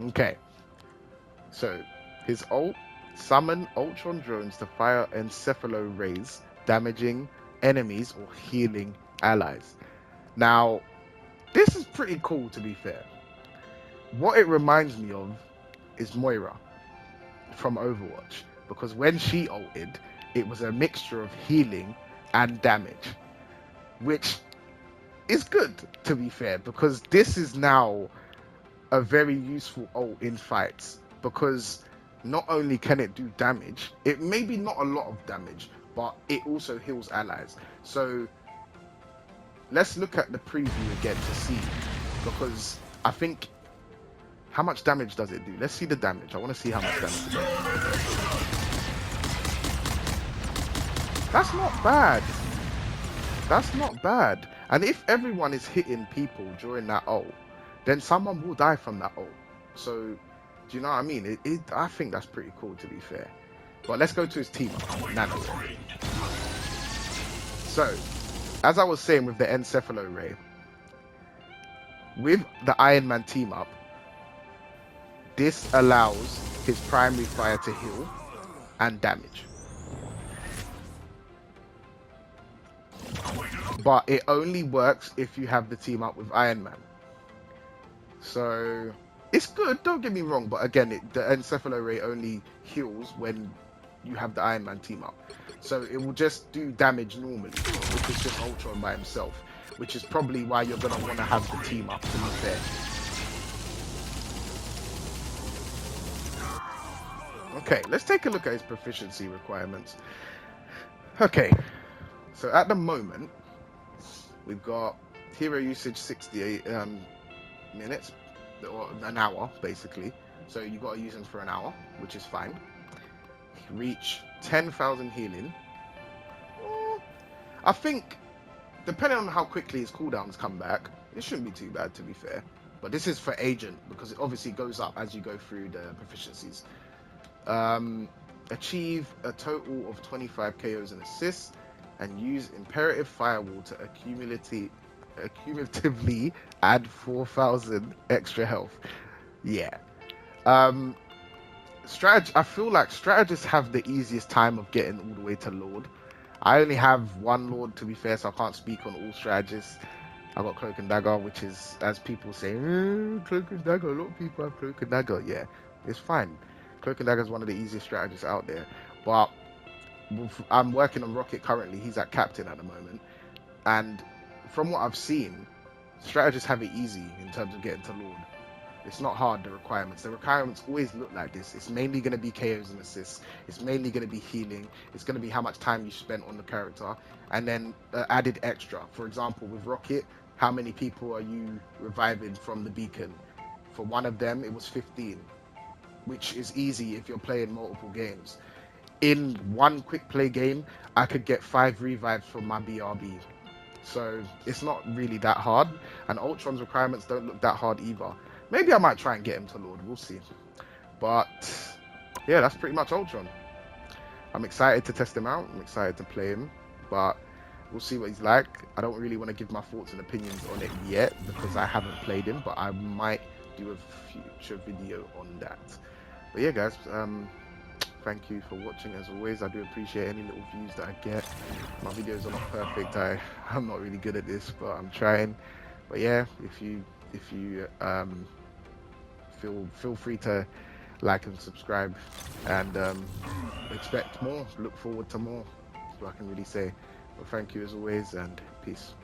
Okay, so his ult summon Ultron drones to fire encephalo rays, damaging enemies or healing allies. Now, this is pretty cool to be fair. What it reminds me of is Moira from Overwatch, because when she ulted, it was a mixture of healing and damage, which is good to be fair, because this is now a very useful ult in fights, because not only can it do damage, it maybe not a lot of damage, but it also heals allies. So let's look at the preview again to see, because I think, how much damage does it do? Let's see the damage. I want to see how much damage it does. That's not bad. That's not bad. And if everyone is hitting people during that ult, then someone will die from that ult. So, do you know what I mean? I think that's pretty cool, to be fair. But let's go to his team up, Nano. So, as I was saying with the Encephalo Ray, with the Iron Man team up, this allows his primary fire to heal and damage. But it only works if you have the team up with Iron Man. So it's good, don't get me wrong, but again, the Encephalo Ray only heals when you have the Iron Man team up. So it will just do damage normally, which is just Ultron by himself, which is probably why you're going to want to have the team up, to be fair. Okay, let's take a look at his proficiency requirements. Okay, so at the moment, we've got hero usage 68 minutes, or an hour, basically. So you got to use him for an hour, which is fine. Reach 10,000 healing. I think, depending on how quickly his cooldowns come back, it shouldn't be too bad, to be fair. But this is for Agent, because it obviously goes up as you go through the proficiencies. Achieve a total of 25 KOs and assists, and use Imperative Firewall to accumulatively add 4,000 extra health. Yeah. I feel like strategists have the easiest time of getting all the way to Lord. I only have one Lord, to be fair, so I can't speak on all strategists. I got Cloak and Dagger, which is, as people say, Cloak and Dagger. A lot of people have Cloak and Dagger. Yeah, it's fine. Cloak and Dagger is one of the easiest strategists out there. But I'm working on Rocket currently. He's at Captain at the moment. And from what I've seen, strategists have it easy in terms of getting to Lord. It's not hard, the requirements. The requirements always look like this. It's mainly going to be KOs and assists. It's mainly going to be healing. It's going to be how much time you spent on the character. And then added extra. For example, with Rocket, how many people are you reviving from the beacon? For one of them, it was 15. Which is easy if you're playing multiple games. In one quick play game, I could get 5 revives from my BRB. So it's not really that hard. And Ultron's requirements don't look that hard either. Maybe I might try and get him to Lord. We'll see. But yeah, that's pretty much Ultron. I'm excited to test him out. I'm excited to play him. But we'll see what he's like. I don't really want to give my thoughts and opinions on it yet because I haven't played him. But I might do a future video on that. But yeah, guys. Thank you for watching as always. I do appreciate any little views that I get. My videos are not perfect. I'm not really good at this, but I'm trying. But yeah, if you feel free to like and subscribe, and expect more. Look forward to more. That's what I can really say. But thank you as always, and peace.